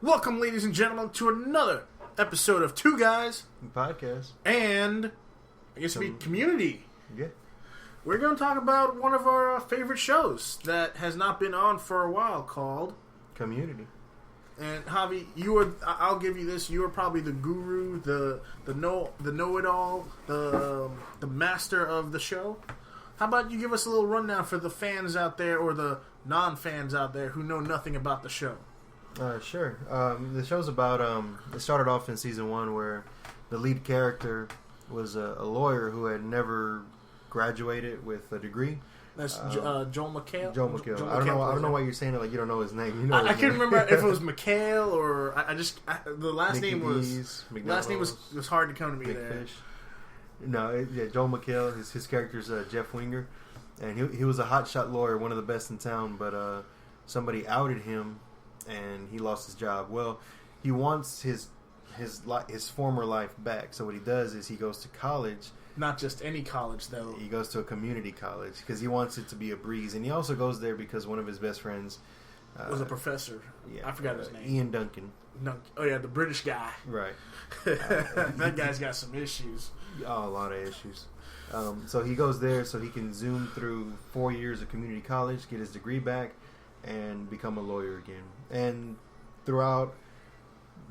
Welcome, ladies and gentlemen, to another episode of Two Guys Podcast. And I guess it'd be Community. Yeah. We're going to talk about one of our favorite shows that has not been on for a while called Community. And Javi, I'll give you this. You are probably the guru, the know-it-all, the master of the show. How about you give us a little rundown for the fans out there or the non-fans out there who know nothing about the show? Sure. The show's about, it started off in season 1 where the lead character was a lawyer who had never graduated with a degree. That's Joel McHale? Joel McHale. I don't know why you're saying it like you don't know his name. You know I can't remember if it was McHale or the last Mickey name was hard to come to me Big there. Fish. No, Joel McHale. His character's Jeff Winger, and he was a hotshot lawyer, one of the best in town. But somebody outed him, and he lost his job. Well, he wants his former life back. So what he does is he goes to college. Not just any college, though. He goes to a community college because he wants it to be a breeze, and he also goes there because one of his best friends was a professor. Yeah, I forgot his name. Ian Duncan. Oh yeah, the British guy. Right. That guy's got some issues. Oh, a lot of issues. So he goes there so he can zoom through 4 years of community college, get his degree back, and become a lawyer again. And throughout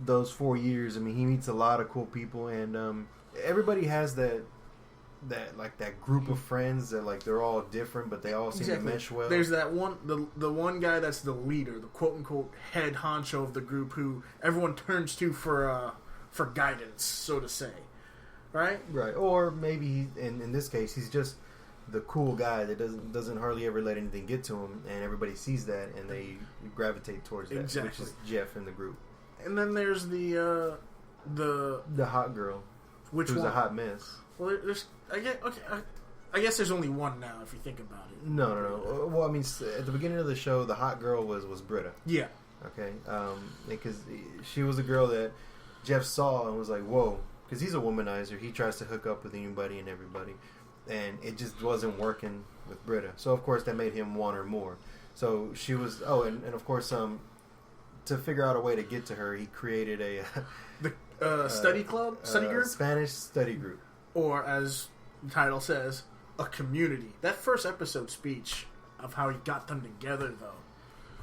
those 4 years, I mean, he meets a lot of cool people, and everybody has that group of friends that like they're all different, but they all seem to mesh well. There's that one, the one guy that's the leader, the quote unquote head honcho of the group, who everyone turns to for guidance, so to say, right? Right. Or maybe in this case, he's just the cool guy that doesn't hardly ever let anything get to him, and everybody sees that and they gravitate towards that, which is Jeff in the group. And then there's the hot girl, who's a hot mess. Well, I guess there's only one now if you think about it. No. Well, I mean, at the beginning of the show, the hot girl was Britta. Yeah. Okay. Because she was a girl that Jeff saw and was like, whoa. Because he's a womanizer. He tries to hook up with anybody and everybody. And it just wasn't working with Britta. So, of course, that made him want her more. So, she was... Oh, and of course, to figure out a way to get to her, he created a... study club? Study group? Spanish study group. Or, as the title says, a community. That first episode speech of how he got them together, though.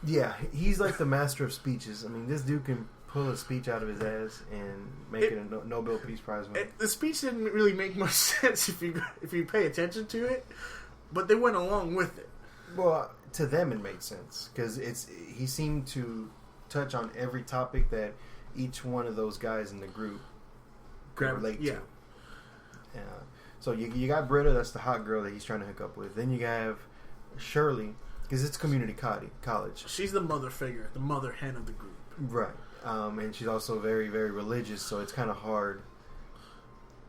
Yeah, he's like the master of speeches. I mean, this dude can pull a speech out of his ass and make it a Nobel Peace Prize winner. The speech didn't really make much sense if you pay attention to it, but they went along with it. Well, to them it made sense because he seemed to touch on every topic that each one of those guys in the group could relate to. So you got Britta, that's the hot girl that he's trying to hook up with. Then you have Shirley, because it's community college. She's the mother figure, the mother hen of the group. Right. And she's also very, very religious, so it's kind of hard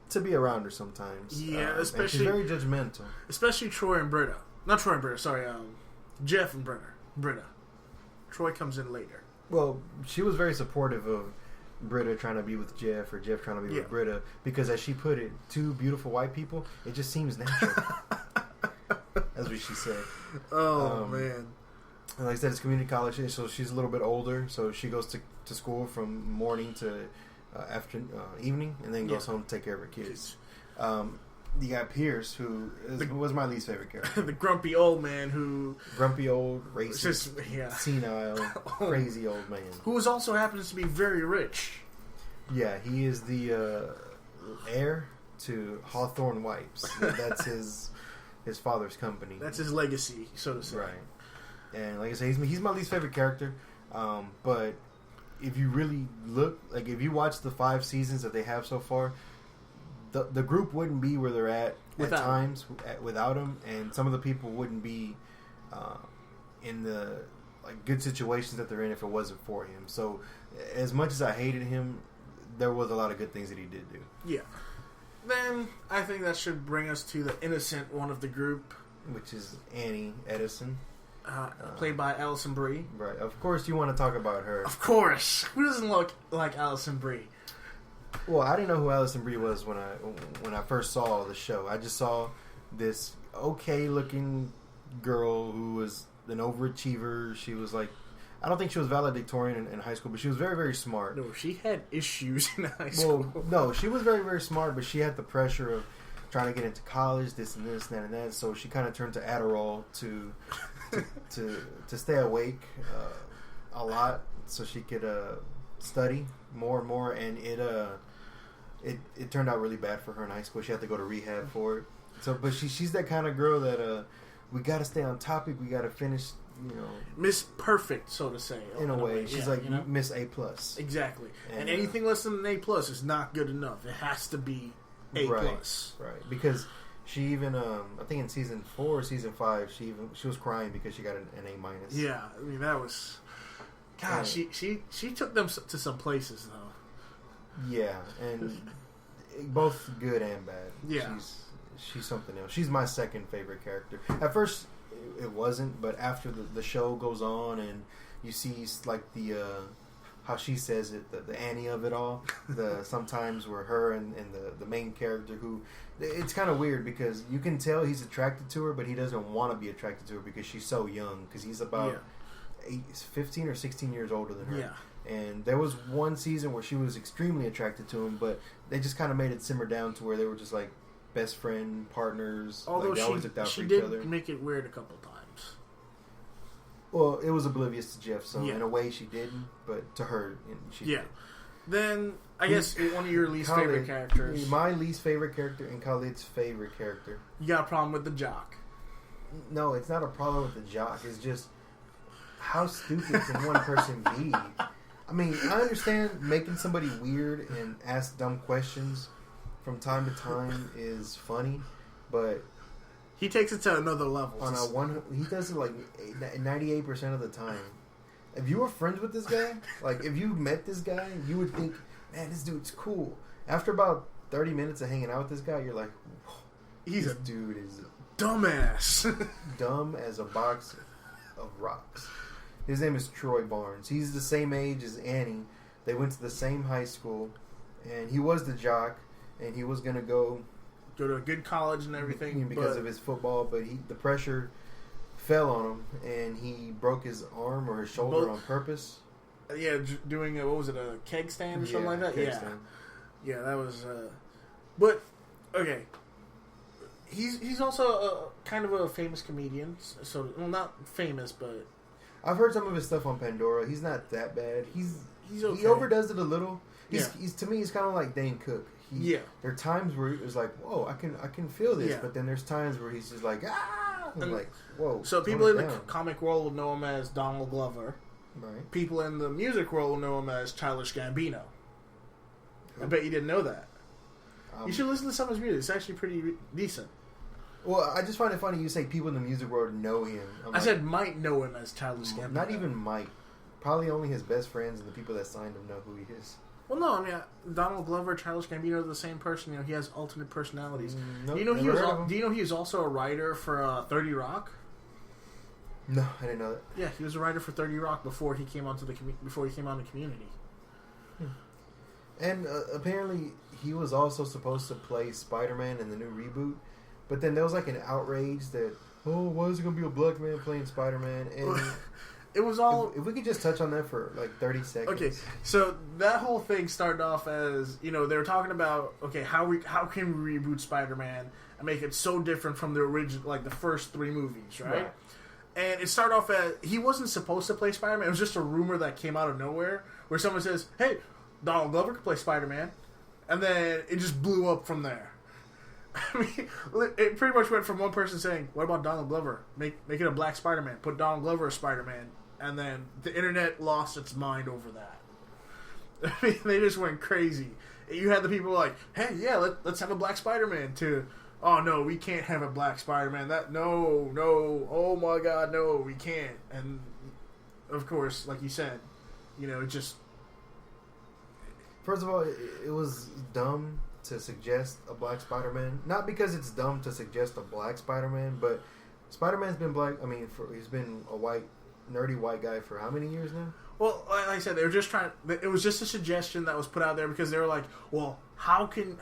to be around her sometimes. Yeah, especially... And she's very judgmental. Especially Troy and Britta. Not Troy and Britta, sorry. Jeff and Britta. Troy comes in later. Well, she was very supportive of Britta trying to be with Jeff or Jeff trying to be with Britta because, as she put it, two beautiful white people, it just seems natural. That's what she said. Oh, man. And like I said, it's community college, so she's a little bit older, so she goes to school from morning to evening, and then goes home to take care of her kids. You got Pierce, who was my least favorite character. The grumpy old man who... Grumpy old, racist, senile, crazy old man. Who also happens to be very rich. Yeah, he is the heir to Hawthorne Wipes. That's his father's company. That's his legacy, so to say. Right. And like I say, he's my least favorite character. But if you really look, like if you watch the 5 seasons that they have so far, the group wouldn't be where they're at times without him, and some of the people wouldn't be in the good situations that they're in if it wasn't for him. So as much as I hated him, there was a lot of good things that he did do. Yeah. Then I think that should bring us to the innocent one of the group, which is Annie Edison. Played by Alison Brie. Right. Of course you want to talk about her. Of course. Who doesn't look like Alison Brie? Well, I didn't know who Alison Brie was when I first saw the show. I just saw this okay-looking girl who was an overachiever. She was like I don't think she was valedictorian in high school, but she was very, very smart. No, she had issues in high school. Well, no, she was very, very smart, but she had the pressure of trying to get into college, this and this, and that and that. So she kind of turned to Adderall to stay awake a lot, so she could study more and more. And it turned out really bad for her in high school. She had to go to rehab for it. So, but she's that kind of girl that we got to stay on topic. We got to finish. You know, Miss Perfect, so to say. In a way, she's like you know? Miss A plus. Exactly, and anything less than an A plus is not good enough. It has to be A plus, right? Because she even, I think in season 4 or season 5, she was crying because she got an A minus. Yeah, I mean that was, God, she took them to some places though. Yeah, and both good and bad. Yeah, she's something else. She's my second favorite character. At first, it wasn't, but after the show goes on and you see like the how she says it, the Annie of it all, the sometimes where her and the main character, who it's kind of weird because you can tell he's attracted to her, but he doesn't want to be attracted to her because she's so young, because he's about 15 or 16 years older than her. Yeah. And there was one season where she was extremely attracted to him, but they just kind of made it simmer down to where they were just like best friend, partners. Although like they always looked out she for did each other. make it weird a couple times. Well, it was oblivious to Jeff, so in a way she didn't, but to her, she did. Then, I guess one of your least favorite characters. My least favorite character and Khalid's favorite character. You got a problem with the jock. No, it's not a problem with the jock. It's just, how stupid can one person be? I mean, I understand making somebody weird and ask dumb questions from time to time is funny, but he takes it to another level. He does it like 98% of the time. If you were friends with this guy, like if you met this guy, you would think, man, this dude's cool. After about 30 minutes of hanging out with this guy, you're like, this dude is dumbass. Dumb as a box of rocks. His name is Troy Barnes. He's the same age as Annie. They went to the same high school, and he was the jock, and he was going to go to a good college and everything because of his football, but the pressure fell on him and he broke his arm or his shoulder on purpose. Yeah, doing what was it, a keg stand or something like that? Yeah, that was. But okay, he's also kind of a famous comedian. So, well, not famous, but I've heard some of his stuff on Pandora. He's not that bad. He's okay. He overdoes it a little. He's to me, he's kind of like Dane Cook. There are times where it's like, whoa, I can feel this, but then there's times where he's just like, I'm like, whoa. So people in the comic world will know him as Donald Glover. Right. People in the music world will know him as Childish Gambino. I bet you didn't know that. You should listen to some of his music. It's actually pretty decent. Well, I just find it funny you say people in the music world know him. I said might know him as Childish Gambino. Not even might. Probably only his best friends and the people that signed him know who he is. Well, no, I mean, Donald Glover, Childish Gambino are the same person. You know, he has alternate personalities. Nope, do you know he was also a writer for 30 Rock? No, I didn't know that. Yeah, he was a writer for 30 Rock before he came on to Community. And apparently, he was also supposed to play Spider-Man in the new reboot, but then there was like an outrage that, why is it going to be a black man playing Spider-Man? And it was all... If we could just touch on that for like 30 seconds. Okay, so that whole thing started off as, they were talking about, how can we reboot Spider-Man and make it so different from the original, like the first 3 movies, right? And it started off as, he wasn't supposed to play Spider-Man. It was just a rumor that came out of nowhere where someone says, hey, Donald Glover could play Spider-Man. And then it just blew up from there. I mean, it pretty much went from one person saying, what about Donald Glover? Make it a black Spider-Man. Put Donald Glover as Spider-Man. And then the internet lost its mind over that. I mean, they just went crazy. You had the people like, hey, yeah, let's have a black Spider-Man, to, oh, no, we can't have a black Spider-Man. No, oh my God, no, we can't. And, of course, like you said, it just... First of all, it was dumb to suggest a black Spider-Man. Not because it's dumb to suggest a black Spider-Man, but Spider-Man's been black. I mean, he's been a nerdy white guy for how many years now? Well, like I said, they were just trying. It was just a suggestion that was put out there because they were like, "Well, how can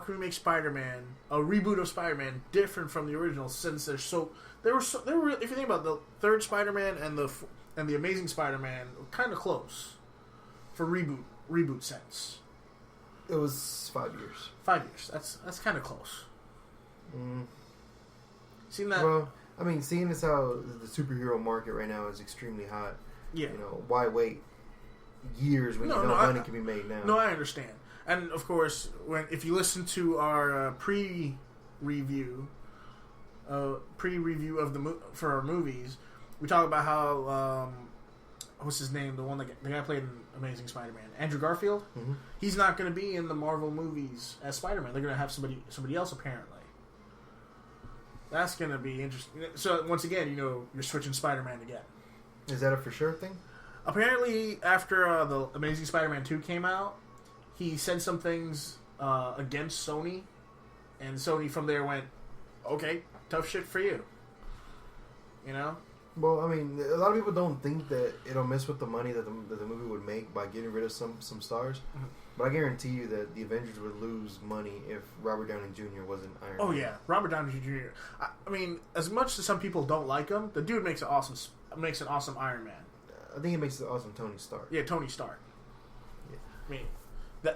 we make Spider-Man, a reboot of Spider-Man, different from the original?" Since they were. If you think about the third Spider-Man and the and the Amazing Spider-Man were kind of close for reboot sense. It was 5 years. 5 years. That's kind of close. Seen that? Well, I mean, seeing as how the superhero market right now is extremely hot, Yeah. you know, why wait years when money can be made now? No, I understand. And of course, if you listen to our pre-review of for our movies, we talk about how what's his name, the guy played in Amazing Spider-Man, Andrew Garfield. Mm-hmm. He's not going to be in the Marvel movies as Spider-Man. They're going to have somebody else apparently. That's going to be interesting. So once again, you're switching Spider-Man again. Is that a for sure thing? Apparently, after the Amazing Spider-Man 2 came out, he said some things against Sony, and Sony from there went, okay, tough shit for you. You know? Well, I mean, a lot of people don't think that it'll mess with the money that the movie would make by getting rid of some stars. Mm-hmm. But I guarantee you that the Avengers would lose money if Robert Downey Jr. wasn't Iron Man. Oh, yeah. Robert Downey Jr. I mean, as much as some people don't like him, the dude makes an awesome Iron Man. I think it makes an awesome Tony Stark. Yeah, Tony Stark. Yeah. I mean,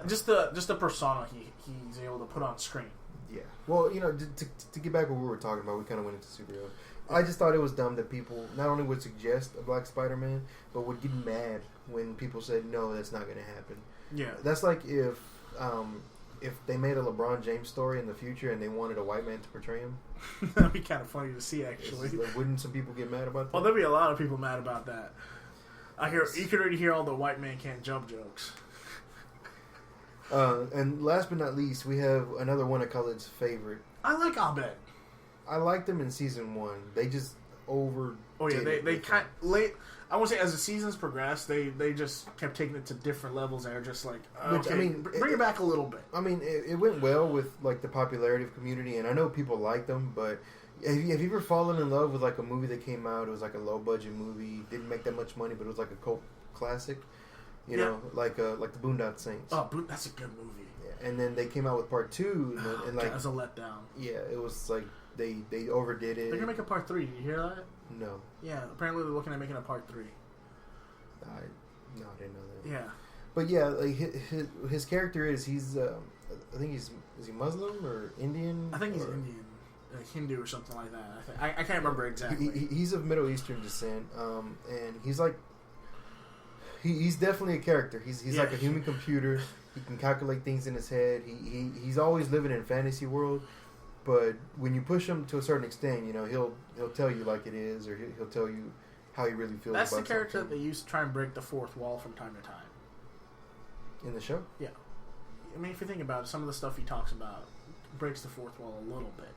just the persona he's able to put on screen. Yeah. Well, to get back to what we were talking about, we kind of went into superheroes. I just thought it was dumb that people not only would suggest a Black Spider-Man, but would get mad when people said, no, that's not going to happen. Yeah. That's like if they made a LeBron James story in the future and they wanted a white man to portray him. That'd be kind of funny to see, actually. Wouldn't some people get mad about that? Well, there'd be a lot of people mad about that. You could already hear all the white man can't jump jokes. And last but not least, we have another one of Khaled's favorite. I like Abed. I liked them in season 1. They just over. Oh yeah, they kind late. I won't say as the seasons progressed, they just kept taking it to different levels. And are just like, okay, which, I mean, bring it back a little bit. I mean, it went well with like the popularity of Community, and I know people like them, but have you ever fallen in love with like a movie that came out? It was like a low budget movie, didn't make that much money, but it was like a cult classic. You know, like the Boondock Saints. Oh, that's a good movie. Yeah. And then they came out with part 2, and like it was a letdown. Yeah, it was like they overdid it. They're gonna make a part 3. Did you hear that? No. Yeah, apparently they're looking at making a part 3. I didn't know that. Yeah. But yeah, like his character he's I think is he Muslim or Indian? I think he's Indian, Hindu or something like that. I can't remember exactly. He's of Middle Eastern descent, and he's like he's definitely a character. He's like a human computer. He can calculate things in his head. He's always living in a fantasy world. But when you push him to a certain extent, he'll tell you like it is, or he'll tell you how he really feels. That's about the character something. that they used to try and break the fourth wall from time to time. In the show? Yeah. I mean, if you think about it, some of the stuff he talks about breaks the fourth wall a little bit.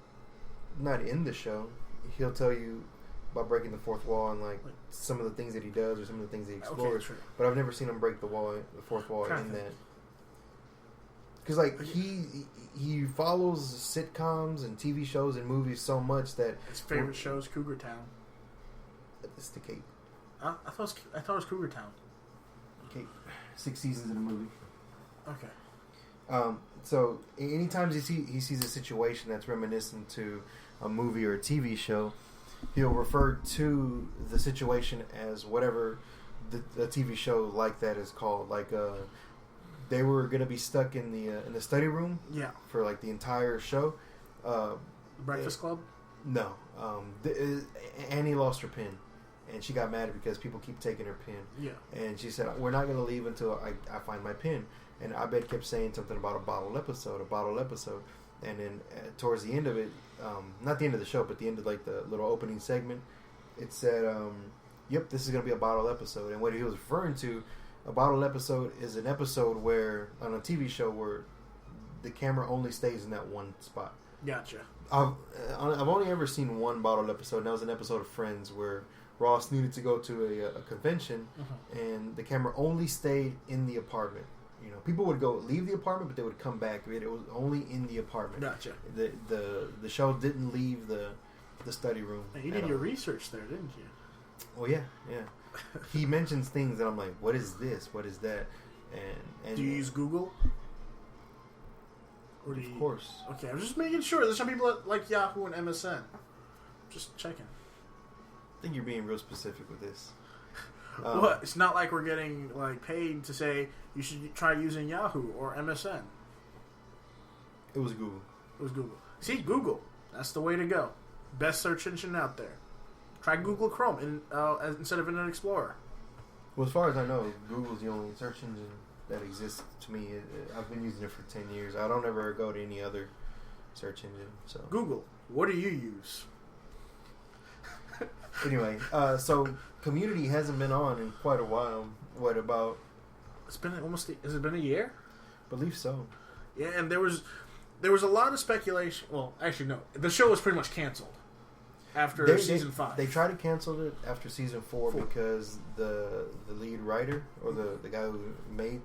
Not in the show. He'll tell you about breaking the fourth wall and like some of the things that he does or some of the things that he explores. Okay, but I've never seen him break the fourth wall in that. Because like he follows sitcoms and TV shows and movies so much that his favorite show is Cougar Town. It's the Cape. I thought it was Cougar Town. Cape. 6 seasons in a movie. Okay. So anytime he sees a situation that's reminiscent to a movie or a TV show, he'll refer to the situation as whatever the TV show like that is called. Like they were going to be stuck in the study room. Yeah. For like the entire show. Breakfast Club. No. Annie lost her pen. And she got mad because people keep taking her pen. Yeah. And she said, we're not going to leave until I find my pen. And Abed kept saying something about a bottle episode. And then towards the end of it, not the end of the show, but the end of like the little opening segment, it said, yep, this is going to be a bottle episode. And what he was referring to, a bottle episode is an episode where, on a TV show, where the camera only stays in that one spot. Gotcha. I've only ever seen one bottle episode, and that was an episode of Friends where Ross needed to go to a convention, and the camera only stayed in the apartment. People would leave the apartment, but they would come back. It was only in the apartment. Gotcha. The show didn't leave the study room. And you did your research there, didn't you? Well, yeah. He mentions things, and I'm like, what is this? What is that? And do you use Google? Of course. Okay, I'm just making sure. There's some people that like Yahoo and MSN. Just checking. I think you're being real specific with this. What? It's not like we're getting like paid to say you should try using Yahoo or MSN. It was Google. It was Google. See, Google. That's the way to go. Best search engine out there. Try Google Chrome instead of Internet Explorer. Well, as far as I know, Google's the only search engine that exists to me. I've been using it for 10 years. I don't ever go to any other search engine. So Google, what do you use? Anyway, so Community hasn't been on in quite a while. What about? It's been almost. Has it been a year? I believe so. Yeah, and there was a lot of speculation. Well, actually, no. The show was pretty much canceled after season 5. They tried to cancel it after season 4 because the lead writer or the guy who made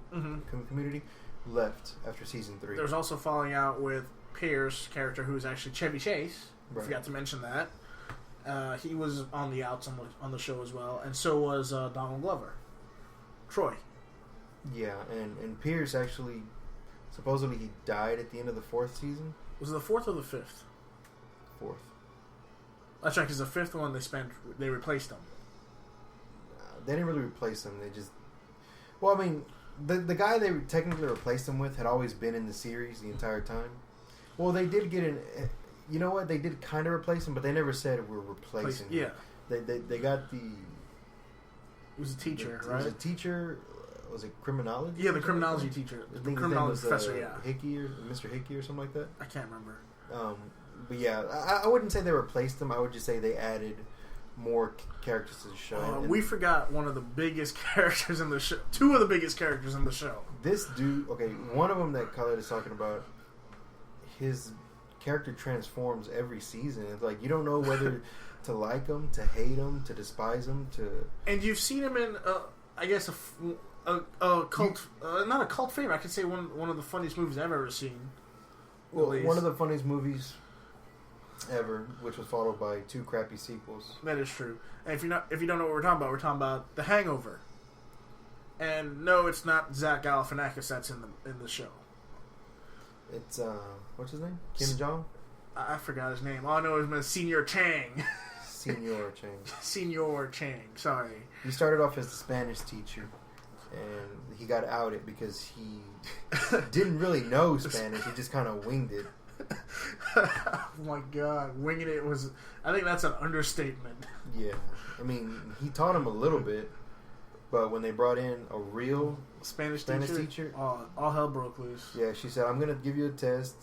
Community left after season 3. There was also falling out with Pierce's character, who is actually Chevy Chase. I forgot to mention that. He was on the outs on the show as well, and so was Donald Glover. Troy. Yeah, and Pierce actually, supposedly he died at the end of the 4th season. Was it the 4th or the 5th? 4th. That's right, because the 5th one they replaced him. They didn't really replace him. They just, well, I mean, the guy they technically replaced him with had always been in the series the entire time. Well, they did get in. You know what? They did kind of replace him, but they never said we're replacing him. Yeah. They got the. It was a teacher, right? It was a teacher. Was it criminology? Yeah, the criminology teacher. The criminology professor, yeah. Hickey or Mr. Hickey or something like that? I can't remember. But yeah, I wouldn't say they replaced them. I would just say they added more characters to the show. We forgot one of the biggest characters in the show. 2 of the biggest characters in the show. This dude, okay, one of them that Khaled is talking about, his character transforms every season. It's like you don't know whether to like him, to hate him, to despise him, to. And you've seen him in, I guess, a cult, not a cult favorite. I could say one of the funniest movies I've ever seen. Well, one of the funniest movies ever, which was followed by 2 crappy sequels. That is true. And if you don't know what we're talking about The Hangover. And no, it's not Zach Galifianakis that's in the show. It's what's his name? Kim Jong? I forgot his name. All I know is Senor Chang. Senor Chang. Senor Chang. Sorry. He started off as the Spanish teacher, and he got outed because he didn't really know Spanish. He just kind of winged it. Oh my god, winging it was. I think that's an understatement. Yeah, I mean, he taught him a little bit, but when they brought in a real Spanish teacher, all hell broke loose. Yeah, she said, "I'm going to give you a test,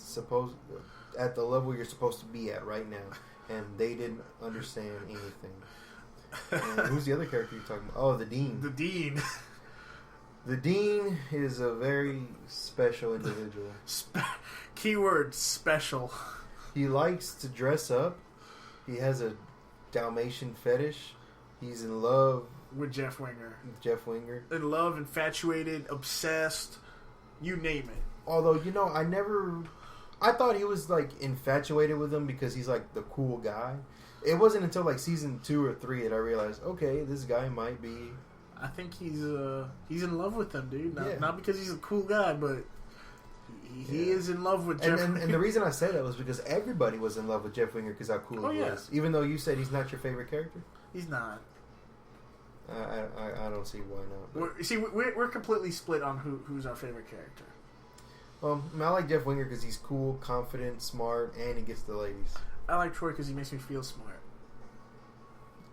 at the level you're supposed to be at right now," and they didn't understand anything. And who's the other character you're talking about? Oh, the dean. The dean. The dean is a very special individual. Keyword special. He likes to dress up. He has a Dalmatian fetish. He's in love with Jeff Winger. In love, infatuated, obsessed, you name it. Although, I thought he was like infatuated with him because he's like the cool guy. It wasn't until like season 2 or 3 that I realized, okay, this guy might be. I think he's in love with them, dude. Not because he's a cool guy, but he is in love with Jeff Winger. And the reason I say that was because everybody was in love with Jeff Winger because how cool he was. Even though you said he's not your favorite character? He's not. I don't see why not. We're completely split on who's our favorite character. I like Jeff Winger because he's cool, confident, smart, and he gets the ladies. I like Troy because he makes me feel smart.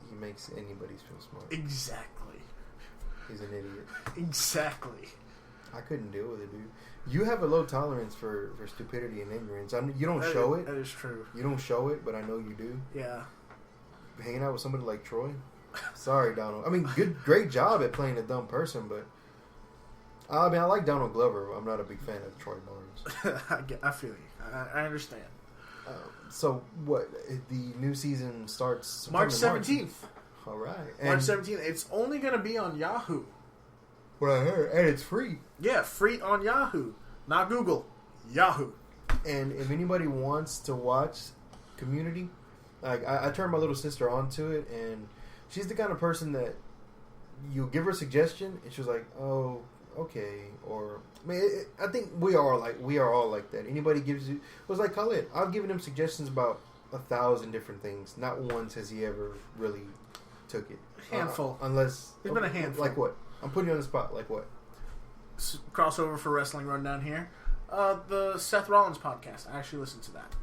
He makes anybody feel smart. Exactly. He's an idiot. Exactly. I couldn't deal with it, dude. You have a low tolerance for stupidity and ignorance. You don't show it. That is true. You don't show it, but I know you do. Yeah. Hanging out with somebody like Troy. Sorry, Donald. I mean, great job at playing a dumb person, but I mean, I like Donald Glover. I'm not a big fan of Troy Barnes. I feel you. I understand. So what? The new season starts March 17th. All right, March 17th. It's only going to be on Yahoo. What I heard, and it's free. Yeah, free on Yahoo, not Google. Yahoo. And if anybody wants to watch Community, like I turned my little sister onto it, and she's the kind of person that you give her a suggestion, and she's like, "Oh, okay." Or I mean, I think we are all like that. Anybody gives you, it was like Khaled. I've given him suggestions about 1,000 different things. Not once has he ever really took it. Handful. Unless There's been a handful. Like what? I'm putting you on the spot. Like what? Crossover for Wrestling Rundown here. The Seth Rollins podcast. I actually listened to that.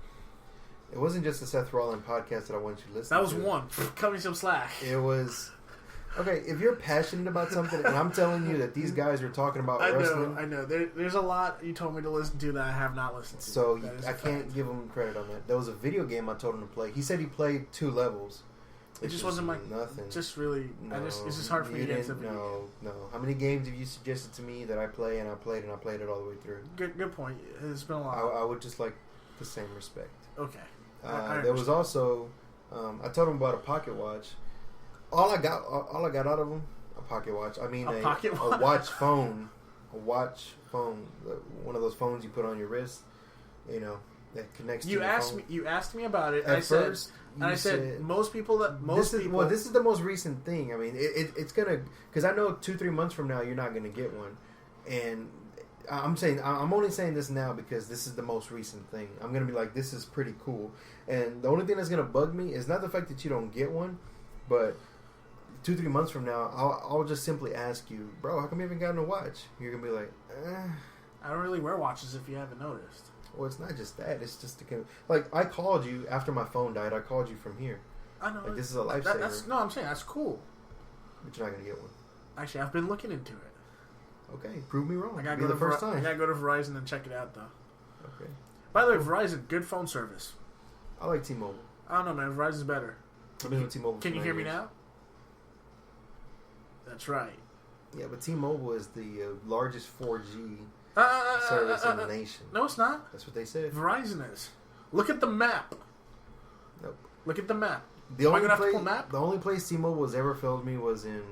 It wasn't just the Seth Rollins podcast that I wanted you to listen to. That was one. Cut me some slack. It was... Okay, if you're passionate about something, and I'm telling you that these guys are talking about wrestling... I know. There's a lot you told me to listen to that I have not listened to. So I can't give him credit on that. There was a video game I told him to play. He said he played 2 levels. It just wasn't my... Nothing. Just really... No, it's just hard for me to get into video No. How many games have you suggested to me that I play, and I played it all the way through? Good point. It's been a lot. I would just like the same respect. Okay. There was also... I told him about a pocket watch. All I got out of him... A pocket watch. I mean, a watch phone. A watch phone. One of those phones you put on your wrist. You know, that connects to your phone. You asked me about it. At first, I said most people. This is the most recent thing. I mean, it's gonna, because I know 2-3 months from now you're not gonna get one, and I'm only saying this now because this is the most recent thing. I'm gonna be like, this is pretty cool, and the only thing that's gonna bug me is not the fact that you don't get one, but 2-3 months from now, I'll just simply ask you, bro, how come you haven't gotten a watch? You're gonna be like, I don't really wear watches if you haven't noticed. Well, it's not just that. It's just like I called you after my phone died. I called you from here. I know. Like, this is a lifesaver. I'm saying that's cool. But you're not gonna get one. Actually, I've been looking into it. Okay, prove me wrong. I gotta go to first time. I gotta go to Verizon and check it out, though. Okay. By the way, Verizon, good phone service. I like T-Mobile. I don't know, man. Verizon's better. I've been with T-Mobile. Can you hear me now? That's right. Yeah, but T-Mobile is the largest 4G service in the nation. No, it's not. That's what they said. Verizon is. Look at the map. Nope. Look at the map. The only place T-Mobile has ever failed me was in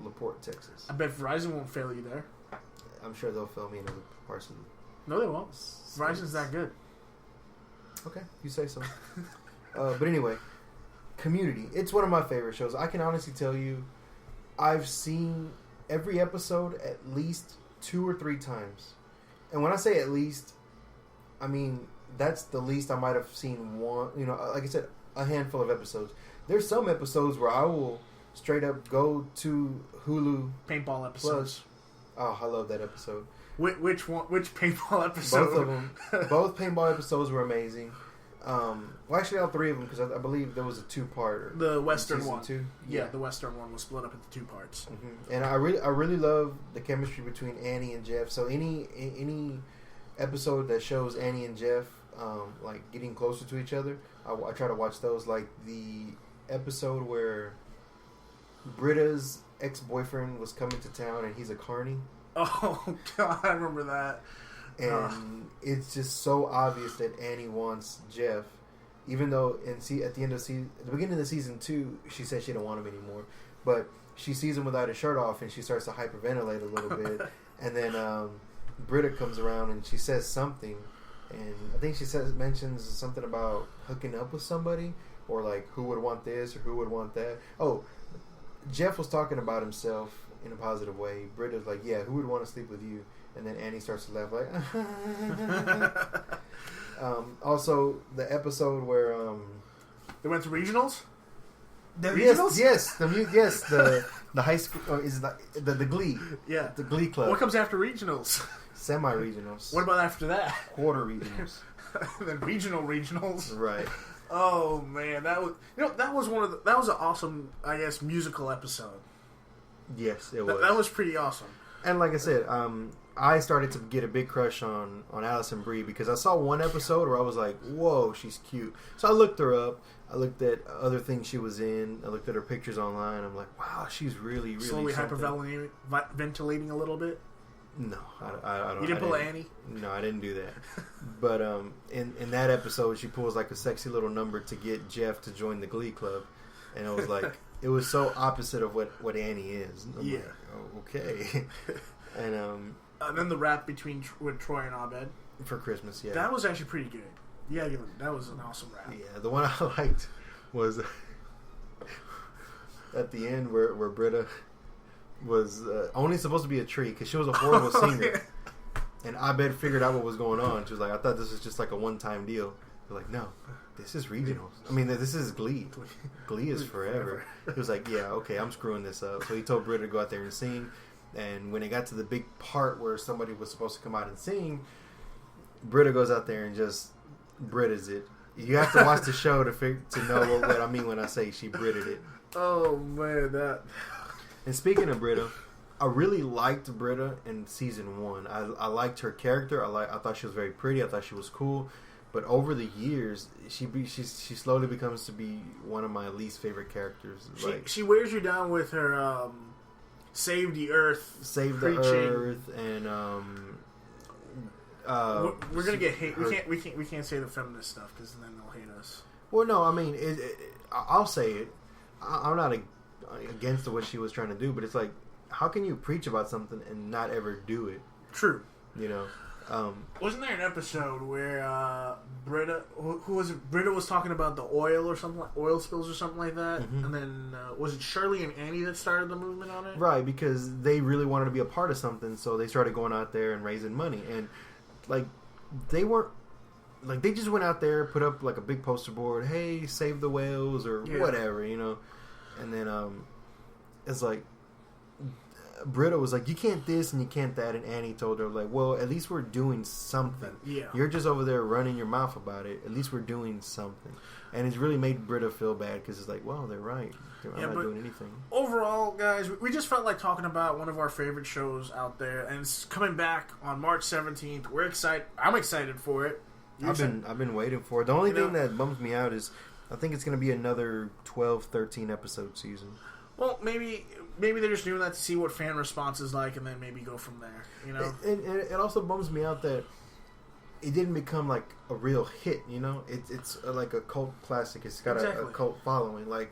LaPorte, Texas. I bet Verizon won't fail you there. I'm sure they'll fail me in other parts of the... No, they won't. Verizon's that good. Okay, you say so. But anyway, Community. It's one of my favorite shows. I can honestly tell you, I've seen every episode at least 2 or 3 times. And when I say at least, I mean, that's the least I might have seen one, you know, like I said, a handful of episodes. There's some episodes where I will straight up go to Hulu. Paintball episodes. Oh, I love that episode. Which one? Which paintball episode? Both of them. Both paintball episodes were amazing. Well, actually, all 3 of them, because I believe there was a 2-parter. The Western one. 2? Yeah, the Western one was split up into 2 parts. Mm-hmm. And I really love the chemistry between Annie and Jeff. So any episode that shows Annie and Jeff like getting closer to each other, I try to watch those. Like the episode where Britta's ex-boyfriend was coming to town and he's a carny. Oh God, I remember that. And it's just so obvious that Annie wants Jeff, even though at the beginning of the season 2, she said she didn't want him anymore. But she sees him without his shirt off, and she starts to hyperventilate a little bit. And then Britta comes around and she says something, and I think she mentions something about hooking up with somebody, or like who would want this or who would want that. Oh, Jeff was talking about himself in a positive way. Britta's like, yeah, who would want to sleep with you? And then Annie starts to laugh like. Also, the episode where they went to regionals. Yes, the high school is the Glee. Yeah, the Glee club. What comes after regionals? Semi-regionals. What about after that? Quarter regionals. Then regionals. Right. Oh man, that was an awesome, I guess, musical episode. Yes, it was. That was pretty awesome. And like I said, I started to get a big crush on Allison Brie because I saw one episode where I was like, whoa, she's cute. So I looked her up. I looked at other things she was in. I looked at her pictures online. I'm like, wow, she's really, really slowly something. hyperventilating a little bit. No, I don't. You didn't pull Annie? No, I didn't do that. But in that episode, she pulls like a sexy little number to get Jeff to join the Glee Club, and it was like it was so opposite of what Annie is. I'm like, oh, okay. And then the rap with Troy and Abed for Christmas, yeah, that was actually pretty good. Yeah, that was an awesome rap. Yeah, the one I liked was at the end where Britta was only supposed to be a tree because she was a horrible singer, and Abed figured out what was going on. She was like, "I thought this was just like a one-time deal," They're like, no, this is regionals. I mean, this is Glee. Glee is forever. He was like, yeah, okay, I'm screwing this up. So he told Britta to go out there and sing. And when it got to the big part where somebody was supposed to come out and sing, Britta goes out there and just Britta's it. You have to watch the show to know what I mean when I say she Britted it. Oh man, that. And speaking of Britta, I really liked Britta in season 1. I liked her character. I thought she was very pretty. I thought she was cool. But over the years, she slowly becomes to be one of my least favorite characters. She wears you down with her save the earth, and we're gonna get hate. We can't say the feminist stuff because then they'll hate us. Well, no, I mean, I'll say it. I'm not against what she was trying to do, but it's like, how can you preach about something and not ever do it? True. You know. Wasn't there an episode where Britta, who was it? Britta was talking about the oil or something, like oil spills or something like that, and then was it Shirley and Annie that started the movement on it? Right, because they really wanted to be a part of something, so they started going out there and raising money, and like they weren't. Like, they just went out there, put up, like, a big poster board, hey, save the whales, or whatever, you know? And then, it's like, Britta was like, you can't this and you can't that, and Annie told her, like, well, at least we're doing something. Yeah. You're just over there running your mouth about it. At least we're doing something. And it's really made Britta feel bad, because it's like, well, they're right. I'm not doing anything. Overall, guys, we just felt like talking about one of our favorite shows out there, and it's coming back on March 17th. We're excited. I'm excited for it. I've been waiting for it. The only thing that bums me out is I think it's going to be another 12, 13 episode season. Well, maybe they're just doing that to see what fan response is like, and then maybe go from there. You know, and it also bums me out that it didn't become like a real hit. You know, it's like a cult classic. It's got a cult following, like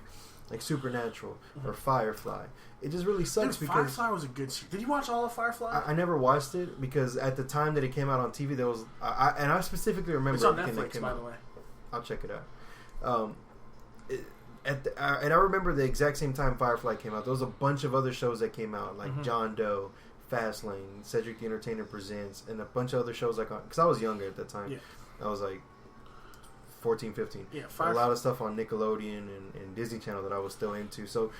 Supernatural or Firefly. It just really sucks because Firefly was a good series. Did you watch all of Firefly? I never watched it because at the time that it came out on TV, there was I specifically remember it's on Netflix, by the way. I'll check it out. And I remember the exact same time Firefly came out. There was a bunch of other shows that came out, like John Doe, Fastlane, Cedric the Entertainer Presents, and a bunch of other shows like because I was younger at that time. Yeah. I was like 14, 15. Yeah, a lot of stuff on Nickelodeon and Disney Channel that I was still into. So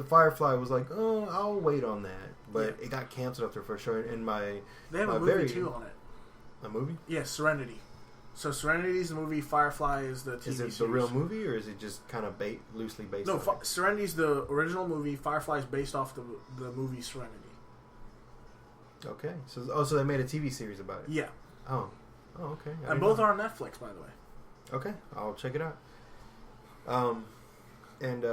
Firefly was like, oh, I'll wait on that. But it got canceled after the first show. And they have a movie too on it. A movie? Yeah, Serenity. So Serenity is the movie. Firefly is the TV series. Is it the real movie, or is it just kind of loosely based? No, Serenity is the original movie. Firefly is based off the movie Serenity. Okay, so they made a TV series about it. Yeah. Oh, okay. And both are on Netflix, by the way. Okay, I'll check it out. And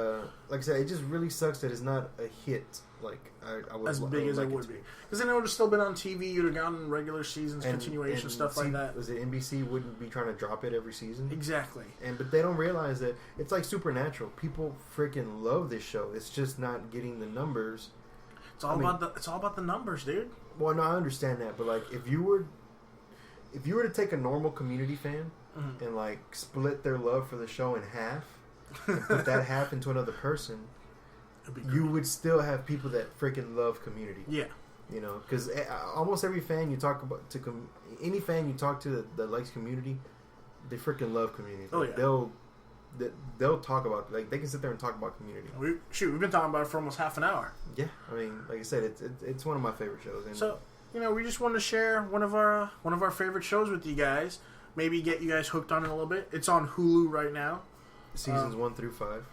like I said, it just really sucks that it's not a hit. Like I would as big as it would be, because then it would have still been on TV. You'd have gotten regular seasons, continuation stuff like that. Was it NBC wouldn't be trying to drop it every season? Exactly. But they don't realize that it's like Supernatural. People freaking love this show. It's just not getting the numbers. It's all about the numbers, dude. Well, no, I understand that, but like if you were to take a normal Community fan and like split their love for the show in half and put that half into another person, you would still have people that freaking love Community. Yeah. You know, because almost every fan you talk about any fan you talk to that likes Community, they freaking love Community. Oh yeah. They'll talk about, like, they can sit there and talk about Community. We've been talking about it for almost half an hour. Yeah, I mean, like I said, it's one of my favorite shows. And so, we just wanted to share one of our favorite shows with you guys. Maybe get you guys hooked on it a little bit. It's on Hulu right now. Seasons 1 through 5.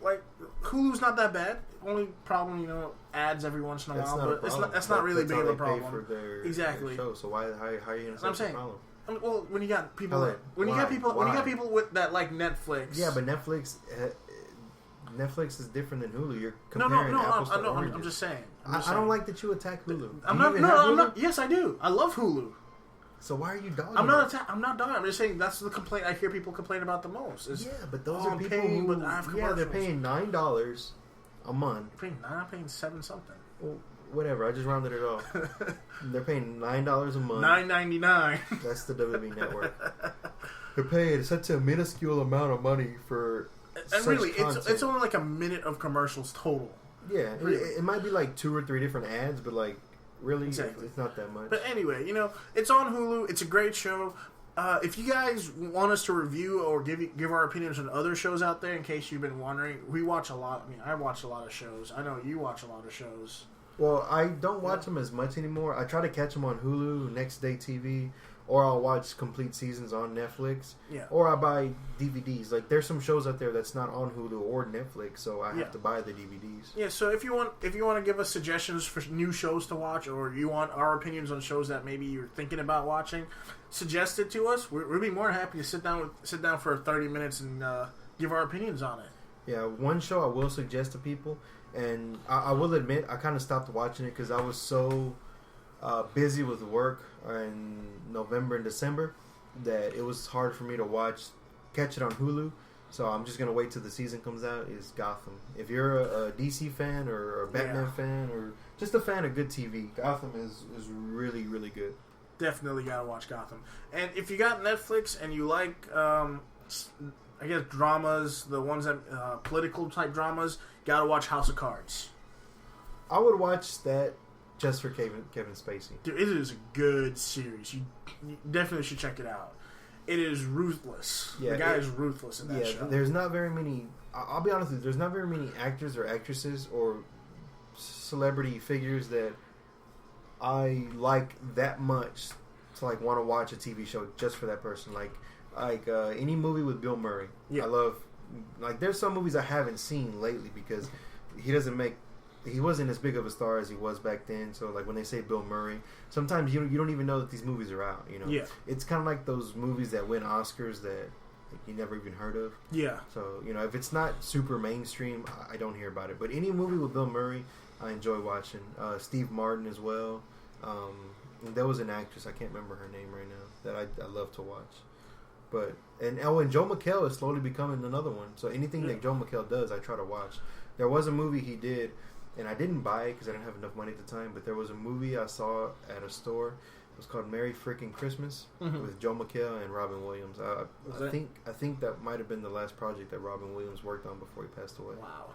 Like Hulu's not that bad. Only problem, ads every once in a while, but that's not really big of a problem. Pay for their show, so how are you going to say the problem? Well, when you got people, when you got people with that like Netflix. Yeah, but Netflix is different than Hulu. You're comparing apples to oranges. I'm just saying. I don't like that you attack Hulu. I'm not. Yes, I do. I love Hulu. So why are you dogging? I'm not dogging. I'm just saying that's the complaint I hear people complain about the most. But those are people who they're paying $9 a month. I'm paying $7 something. Well, whatever. I just rounded it off. They're paying $9 a month. $9.99. That's the WWE Network. They're paying such a minuscule amount of money for. And really, it's only like a minute of commercials total. Yeah, really. It might be like 2 or 3 different ads, but like really, exactly. It's not that much. But anyway, it's on Hulu. It's a great show. If you guys want us to review or give our opinions on other shows out there, in case you've been wondering, we watch a lot. I mean, I watch a lot of shows. I know you watch a lot of shows. Well, I don't watch them as much anymore. I try to catch them on Hulu, Next Day TV, or I'll watch complete seasons on Netflix. Yeah. Or I buy DVDs. Like, there's some shows out there that's not on Hulu or Netflix, so I have to buy the DVDs. Yeah. So if you want to give us suggestions for new shows to watch, or you want our opinions on shows that maybe you're thinking about watching, suggest it to us. We'll be more than happy to sit down for 30 minutes and give our opinions on it. Yeah. One show I will suggest to people, and I will admit I kind of stopped watching it because I was so busy with work in November and December that it was hard for me to catch it on Hulu. So I'm just gonna wait till the season comes out. Is Gotham? If you're a DC fan or a Batman fan or just a fan of good TV, Gotham is really, really good. Definitely gotta watch Gotham. And if you got Netflix and you like, I guess dramas, the ones that political type dramas, gotta watch House of Cards. I would watch that just for Kevin Spacey. Dude, it is a good series. You definitely should check it out. It is ruthless. Yeah, the guy is ruthless in that show. There's not very many. I'll be honest with you. There's not very many actors or actresses or celebrity figures that I like that much to like want to watch a TV show just for that person. Like any movie with Bill Murray. Yeah. I love. Like, there's some movies I haven't seen lately because he wasn't as big of a star as he was back then. So, like, when they say Bill Murray, sometimes you don't even know that these movies are out. You know, it's kind of like those movies that win Oscars that you never even heard of. Yeah. So, you know, if it's not super mainstream, I don't hear about it. But any movie with Bill Murray, I enjoy watching. Steve Martin as well. There was an actress, I can't remember her name right now, that I love to watch. But and Joe McHale is slowly becoming another one. So anything that Joe McHale does, I try to watch. There was a movie he did, and I didn't buy it because I didn't have enough money at the time. But there was a movie I saw at a store. It was called Merry Freaking Christmas with Joe McHale and Robin Williams. I think that might have been the last project that Robin Williams worked on before he passed away. Wow.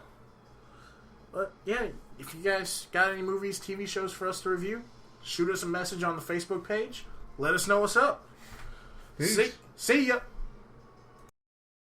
But yeah, if you guys got any movies, TV shows for us to review, shoot us a message on the Facebook page. Let us know what's up. Peace. See ya.